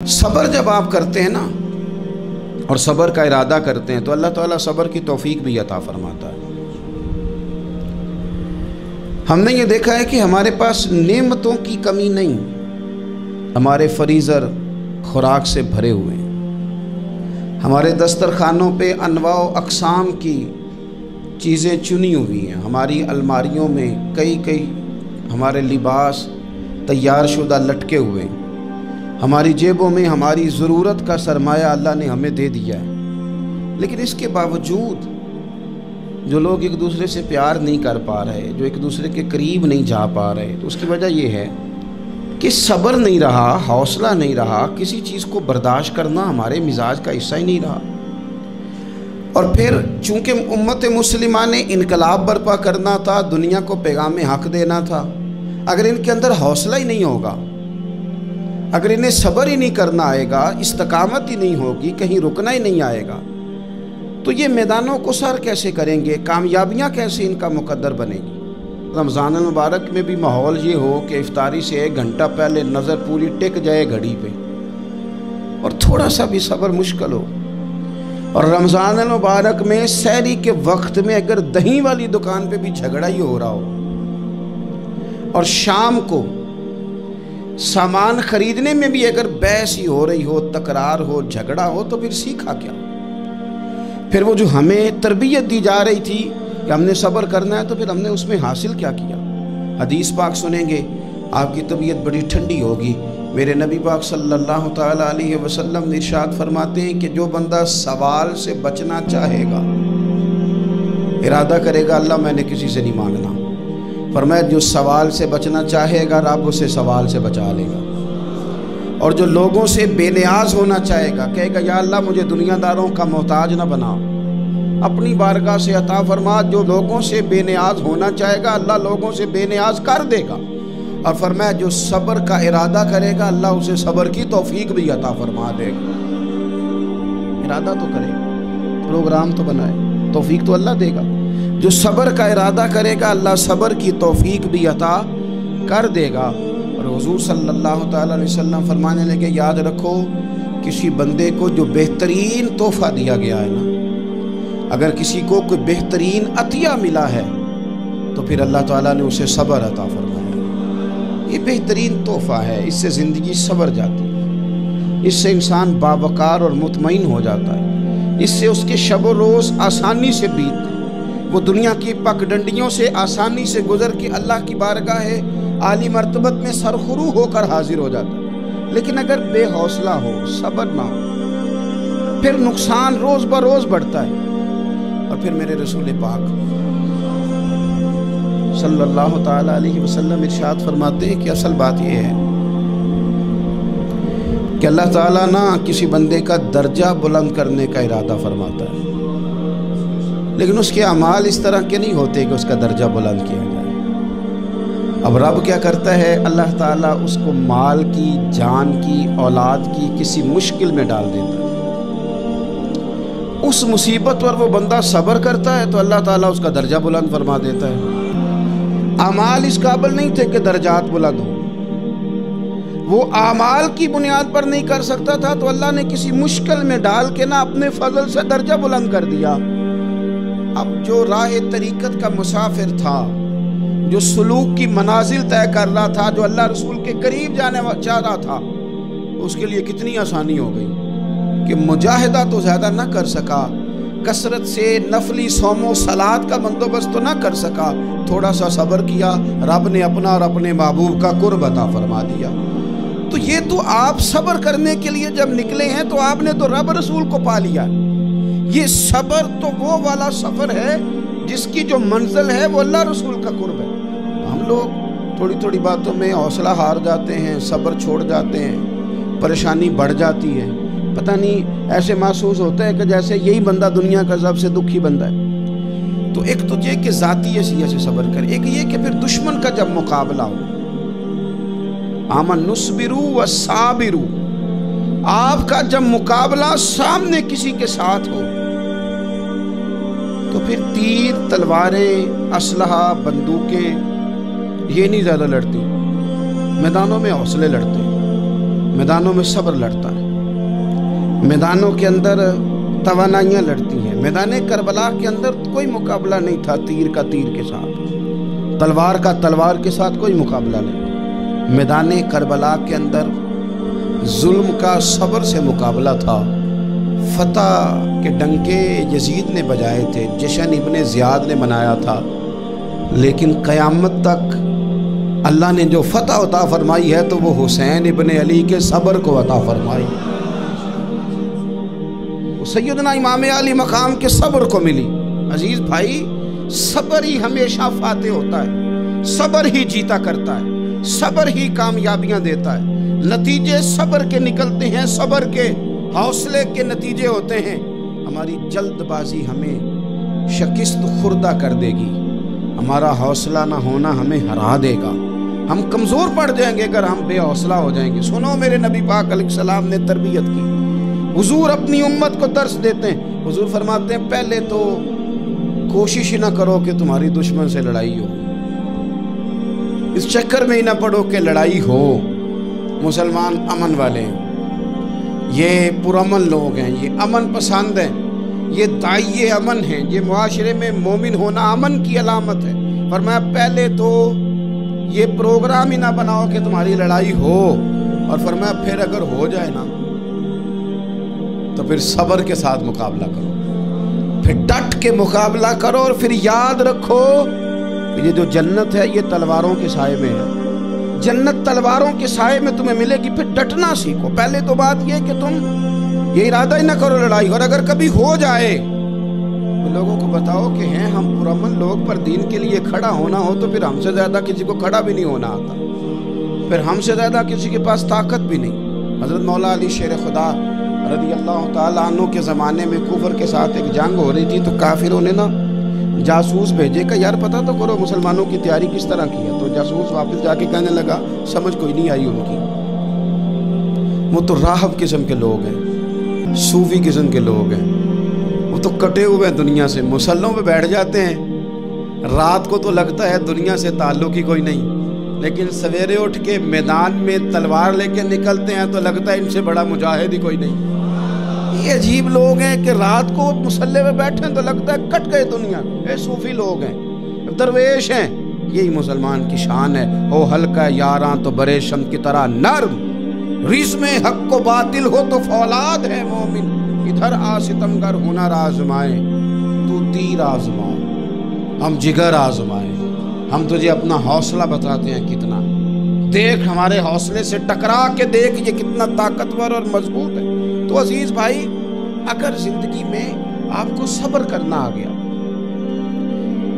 صبر جب آپ کرتے ہیں نا اور صبر کا ارادہ کرتے ہیں تو اللہ تعالیٰ صبر کی توفیق بھی عطا فرماتا ہے۔ ہم نے یہ دیکھا ہے کہ ہمارے پاس نعمتوں کی کمی نہیں، ہمارے فریزر خوراک سے بھرے ہوئے ہیں، ہمارے دسترخوانوں پہ انواع و اقسام کی چیزیں چنی ہوئی ہیں، ہماری الماریوں میں کئی ہمارے لباس تیار شدہ لٹکے ہوئے ہیں، ہماری جیبوں میں ہماری ضرورت کا سرمایہ اللہ نے ہمیں دے دیا ہے۔ لیکن اس کے باوجود جو لوگ ایک دوسرے سے پیار نہیں کر پا رہے، جو ایک دوسرے کے قریب نہیں جا پا رہے، تو اس کی وجہ یہ ہے کہ صبر نہیں رہا، حوصلہ نہیں رہا، کسی چیز کو برداشت کرنا ہمارے مزاج کا حصہ ہی نہیں رہا۔ اور پھر چونکہ امت مسلمہ نے انقلاب برپا کرنا تھا، دنیا کو پیغام حق دینا تھا، اگر ان کے اندر حوصلہ ہی نہیں ہوگا، اگر انہیں صبر ہی نہیں کرنا آئے گا، استقامت ہی نہیں ہوگی، کہیں رکنا ہی نہیں آئے گا، تو یہ میدانوں کو سر کیسے کریں گے، کامیابیاں کیسے ان کا مقدر بنے گی۔ رمضان المبارک میں بھی ماحول یہ ہو کہ افطاری سے 1 گھنٹہ پہلے نظر پوری ٹک جائے گھڑی پہ، اور تھوڑا سا بھی صبر مشکل ہو، اور رمضان المبارک میں سحری کے وقت میں اگر دہی والی دکان پہ بھی جھگڑا ہی ہو رہا ہو، اور شام کو سامان خریدنے میں بھی اگر بحث ہی ہو رہی ہو، تکرار ہو، جھگڑا ہو، تو پھر سیکھا کیا؟ پھر وہ جو ہمیں تربیت دی جا رہی تھی کہ ہم نے صبر کرنا ہے، تو پھر ہم نے اس میں حاصل کیا کیا؟ حدیث پاک سنیں گے، آپ کی طبیعت بڑی ٹھنڈی ہوگی۔ میرے نبی پاک صلی اللہ تعالیٰ علیہ وسلم ارشاد فرماتے ہیں کہ جو بندہ سوال سے بچنا چاہے گا، ارادہ کرے گا اللہ میں نے کسی سے نہیں مانگنا، فرمایا جو سوال سے بچنا چاہے گا رب اسے سوال سے بچا لے گا، اور جو لوگوں سے بے نیاز ہونا چاہے گا، کہے گا یا اللہ مجھے دنیا داروں کا محتاج نہ بنا، اپنی بارگاہ سے عطا فرما۔ جو لوگوں سے بے نیاز ہونا چاہے گا اللہ لوگوں سے بے نیاز کر دے گا، اور فرمایا جو صبر کا ارادہ کرے گا اللہ اسے صبر کی توفیق بھی عطا فرما دے گا۔ ارادہ تو کرے، پروگرام تو بنائے، توفیق تو اللہ دے گا۔ جو صبر کا ارادہ کرے گا اللہ صبر کی توفیق بھی عطا کر دے گا۔ اور حضور صلی اللہ تعالیٰ علیہ وسلم فرمانے لگے، یاد رکھو کسی بندے کو جو بہترین تحفہ دیا گیا ہے نا، اگر کسی کو کوئی بہترین عطیہ ملا ہے تو پھر اللہ تعالیٰ نے اسے صبر عطا فرمایا۔ یہ بہترین تحفہ ہے، اس سے زندگی صبر جاتی ہے، اس سے انسان باوقار اور مطمئن ہو جاتا ہے، اس سے اس کے شب و روز آسانی سے بیتتے، وہ دنیا کی پک ڈنڈیوں سے آسانی سے گزر کے اللہ کی بارگاہ عالی مرتبت میں سرخرو ہو کر حاضر ہو جاتا ہے۔ لیکن اگر بے حوصلہ ہو، صبر نہ ہو، پھر نقصان روز بروز بڑھتا ہے۔ اور پھر میرے رسول پاک صلی اللہ تعالیٰ علیہ وسلم ارشاد فرماتے ہیں کہ اصل بات یہ ہے کہ اللہ تعالیٰ نہ کسی بندے کا درجہ بلند کرنے کا ارادہ فرماتا ہے، لیکن اس کے اعمال اس طرح کے نہیں ہوتے کہ اس کا درجہ بلند کیا جائے۔ اب رب کیا کرتا ہے، اللہ تعالیٰ اس کو مال کی، جان کی، اولاد کی کسی مشکل میں ڈال دیتا ہے، اس مصیبت پر وہ بندہ صبر کرتا ہے تو اللہ تعالیٰ اس کا درجہ بلند فرما دیتا ہے۔ اعمال اس قابل نہیں تھے کہ درجات بلند ہو، وہ اعمال کی بنیاد پر نہیں کر سکتا تھا تو اللہ نے کسی مشکل میں ڈال کے نا اپنے فضل سے درجہ بلند کر دیا۔ اب جو راہ طریقت کا مسافر تھا، جو سلوک کی منازل طے کر رہا تھا، جو اللہ رسول کے قریب جانے چاہ رہا تھا، اس کے لیے کتنی آسانی ہو گئی کہ مجاہدہ تو زیادہ نہ کر سکا، کثرت سے نفلی صوم و صلات کا بندوبست تو نہ کر سکا، تھوڑا سا صبر کیا، رب نے اپنا اور اپنے محبوب کا قرب عطا فرما دیا۔ تو یہ تو آپ صبر کرنے کے لیے جب نکلے ہیں تو آپ نے تو رب رسول کو پا لیا۔ یہ صبر تو وہ والا سفر ہے جس کی جو منزل ہے وہ اللہ رسول کا قرب ہے۔ ہم لوگ تھوڑی تھوڑی باتوں میں حوصلہ ہار جاتے ہیں، صبر چھوڑ جاتے ہیں، پریشانی بڑھ جاتی ہے، پتہ نہیں ایسے محسوس ہوتا ہے کہ جیسے یہی بندہ دنیا کا سب سے دکھی بندہ ہے۔ تو ایک تو یہ کہ ذاتی حیثیت سے صبر کرے، ایک یہ کہ پھر دشمن کا جب مقابلہ ہو، آمن نصبرو و صابرو، آپ کا جب مقابلہ سامنے کسی کے ساتھ ہو تو پھر تیر، تلواریں، اسلحہ، بندوقیں یہ نہیں زیادہ لڑتی، میدانوں میں حوصلے لڑتے، میدانوں میں صبر لڑتا ہے، میدانوں کے اندر توانائیاں لڑتی ہیں۔ میدان کربلا کے اندر کوئی مقابلہ نہیں تھا تیر کا تیر کے ساتھ، تلوار کا تلوار کے ساتھ کوئی مقابلہ نہیں۔ میدان کربلا کے اندر ظلم کا صبر سے مقابلہ تھا۔ فتح کے ڈنکے یزید نے بجائے تھے، جشن ابن زیاد نے منایا تھا، لیکن قیامت تک اللہ نے جو فتح عطا فرمائی ہے تو وہ حسین ابن علی کے صبر کو عطا فرمائی، وہ سیدنا امام علی مقام کے صبر کو ملی۔ عزیز بھائی، صبر ہی ہمیشہ فاتح ہوتا ہے، صبر ہی جیتا کرتا ہے، صبر ہی کامیابیاں دیتا ہے۔ نتیجے صبر کے نکلتے ہیں، صبر کے حوصلے کے نتیجے ہوتے ہیں۔ ہماری جلد بازی ہمیں شکست خوردہ کر دے گی، ہمارا حوصلہ نہ ہونا ہمیں ہرا دے گا، ہم کمزور پڑ جائیں گے اگر ہم بے حوصلہ ہو جائیں گے۔ سنو، میرے نبی پاک علیہ السلام نے تربیت کی، حضور اپنی امت کو درس دیتے ہیں۔ حضور فرماتے ہیں پہلے تو کوشش نہ کرو کہ تمہاری دشمن سے لڑائی ہو، اس چکر میں ہی نہ پڑو کہ لڑائی ہو۔ مسلمان امن والے ہیں، یہ پرامن لوگ ہیں، یہ امن پسند ہیں، یہ داعیے امن ہیں، یہ معاشرے میں مومن ہونا امن کی علامت ہے۔ فرمایا پہلے تو یہ پروگرام ہی نہ بناؤ کہ تمہاری لڑائی ہو، اور فرمایا پھر اگر ہو جائے نا تو پھر صبر کے ساتھ مقابلہ کرو، پھر ڈٹ کے مقابلہ کرو، اور پھر یاد رکھو کہ یہ جو جنت ہے یہ تلواروں کے سائے میں ہے، جنت تلواروں کے سائے میں تمہیں ملے گی۔ پھر ڈٹنا سیکھو۔ پہلے تو بات یہ کہ تم یہ ارادہ ہی نہ کرو لڑائی، اور اگر کبھی ہو جائے تو لوگوں کو بتاؤ کہ ہیں ہم پرامن لوگ، پر دین کے لیے کھڑا ہونا ہو تو پھر ہم سے زیادہ کسی کو کھڑا بھی نہیں ہونا آتا، پھر ہم سے زیادہ کسی کے پاس طاقت بھی نہیں۔ حضرت مولا علی شیر خدا رضی اللہ تعالیٰ عنہ کے زمانے میں کفر کے ساتھ ایک جنگ ہو رہی تھی، تو کافروں نے نا جاسوس بھیجے کہ یار پتہ تو کرو مسلمانوں کی تیاری کس طرح کی ہے۔ تو جاسوس واپس جا کے کہنے لگا سمجھ کوئی نہیں آئی ان کی، وہ تو راہب قسم کے لوگ ہیں، صوفی قسم کے لوگ ہیں، وہ تو کٹے ہوئے دنیا سے، مسلوں پہ بیٹھ جاتے ہیں، رات کو تو لگتا ہے دنیا سے تعلق ہی کوئی نہیں، لیکن سویرے اٹھ کے میدان میں تلوار لے کے نکلتے ہیں تو لگتا ہے ان سے بڑا مجاہد ہی کوئی نہیں۔ یہ عجیب لوگ ہیں کہ رات کو مسلح پہ بیٹھیں تو لگتا ہے کٹ گئے دنیا، یہ صوفی لوگ ہیں، درویش ہیں۔ یہی مسلمان کی شان ہے، ہو ہلکا یاراں تو برے شم کی طرح نرم، رزم حق و باطل ہو تو فولاد ہے مومن، ادھر آ ستمگر ہنر آزمائے تو تیر آزمائے، ہم جگر آزمائے، ہم تجھے اپنا حوصلہ بتاتے ہیں کتنا، دیکھ ہمارے حوصلے سے ٹکرا کے دیکھ یہ کتنا طاقتور اور مضبوط ہے۔ تو عزیز بھائی، اگر زندگی میں آپ کو صبر کرنا آ گیا،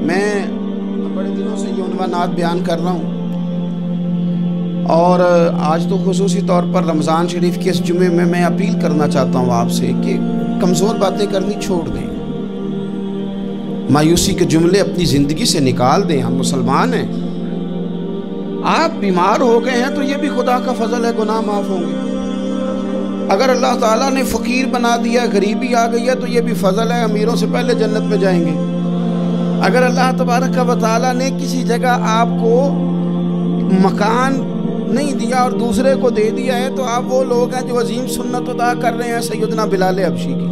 میں بڑے دنوں سے یہ عنوانات بیان کر رہا ہوں، اور آج تو خصوصی طور پر رمضان شریف کے اس جمعے میں میں اپیل کرنا چاہتا ہوں آپ سے کہ کمزور باتیں کرنی چھوڑ دیں، مایوسی کے جملے اپنی زندگی سے نکال دیں۔ ہم مسلمان ہیں، آپ بیمار ہو گئے ہیں تو یہ بھی خدا کا فضل ہے، گناہ معاف ہوں گے۔ اگر اللہ تعالیٰ نے فقیر بنا دیا، غریبی آ گئی ہے تو یہ بھی فضل ہے، امیروں سے پہلے جنت میں جائیں گے۔ اگر اللہ تبارک و تعالیٰ نے کسی جگہ آپ کو مکان نہیں دیا اور دوسرے کو دے دیا ہے تو آپ وہ لوگ ہیں جو عظیم سنت ادا کر رہے ہیں سیدنا بلال حبشی کی۔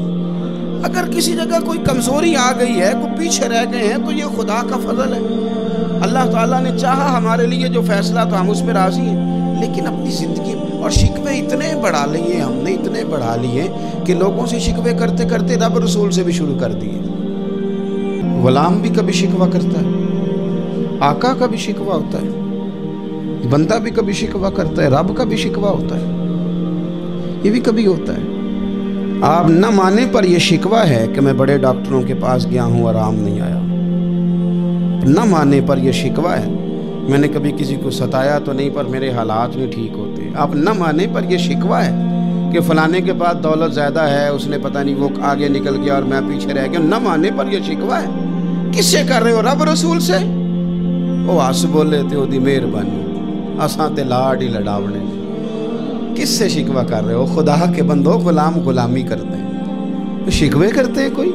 اگر کسی جگہ کوئی کمزوری آ گئی ہے، کوئی پیچھے رہ گئے ہیں تو یہ خدا کا فضل ہے۔ اللہ تعالیٰ نے چاہا ہمارے لیے جو فیصلہ تو ہم اس پہ راضی ہیں، لیکن اپنی زندگی اور شکوے اتنے بڑھا لیے، ہم نے اتنے بڑھا لیے کہ لوگوں سے شکوے کرتے کرتے رب رسول سے بھی شروع کر دیے۔ غلام بھی کبھی شکوہ کرتا ہے، آقا کا بھی شکوہ ہوتا ہے، بندہ بھی کبھی شکوہ کرتا ہے، رب کا بھی شکوہ ہوتا ہے، یہ بھی کبھی ہوتا ہے۔ آپ نہ مانے پر یہ شکوہ ہے کہ میں بڑے ڈاکٹروں کے پاس گیا ہوں آرام نہیں آیا، نہ مانے پر یہ شکوہ ہے میں نے کبھی کسی کو ستایا تو نہیں پر میرے حالات نہیں ٹھیک ہوتے۔ آپ نہ مانے پر یہ شکوہ ہے کہ فلانے کے پاس دولت زیادہ ہے، اس نے پتہ نہیں وہ آگے نکل گیا اور میں پیچھے رہ گیا، نہ مانے پر یہ شکوہ ہے۔ کس سے کر رہے ہو؟ رب رسول سے؟ وہ آس بولے تے دی مہربانی اساں تے لاڈ ہی لڑاونے۔ کس سے شکوہ کر رہے ہو؟ خدا کے بندو، غلام غلامی کرتے ہیں، شکوے کرتے ہیں کوئی؟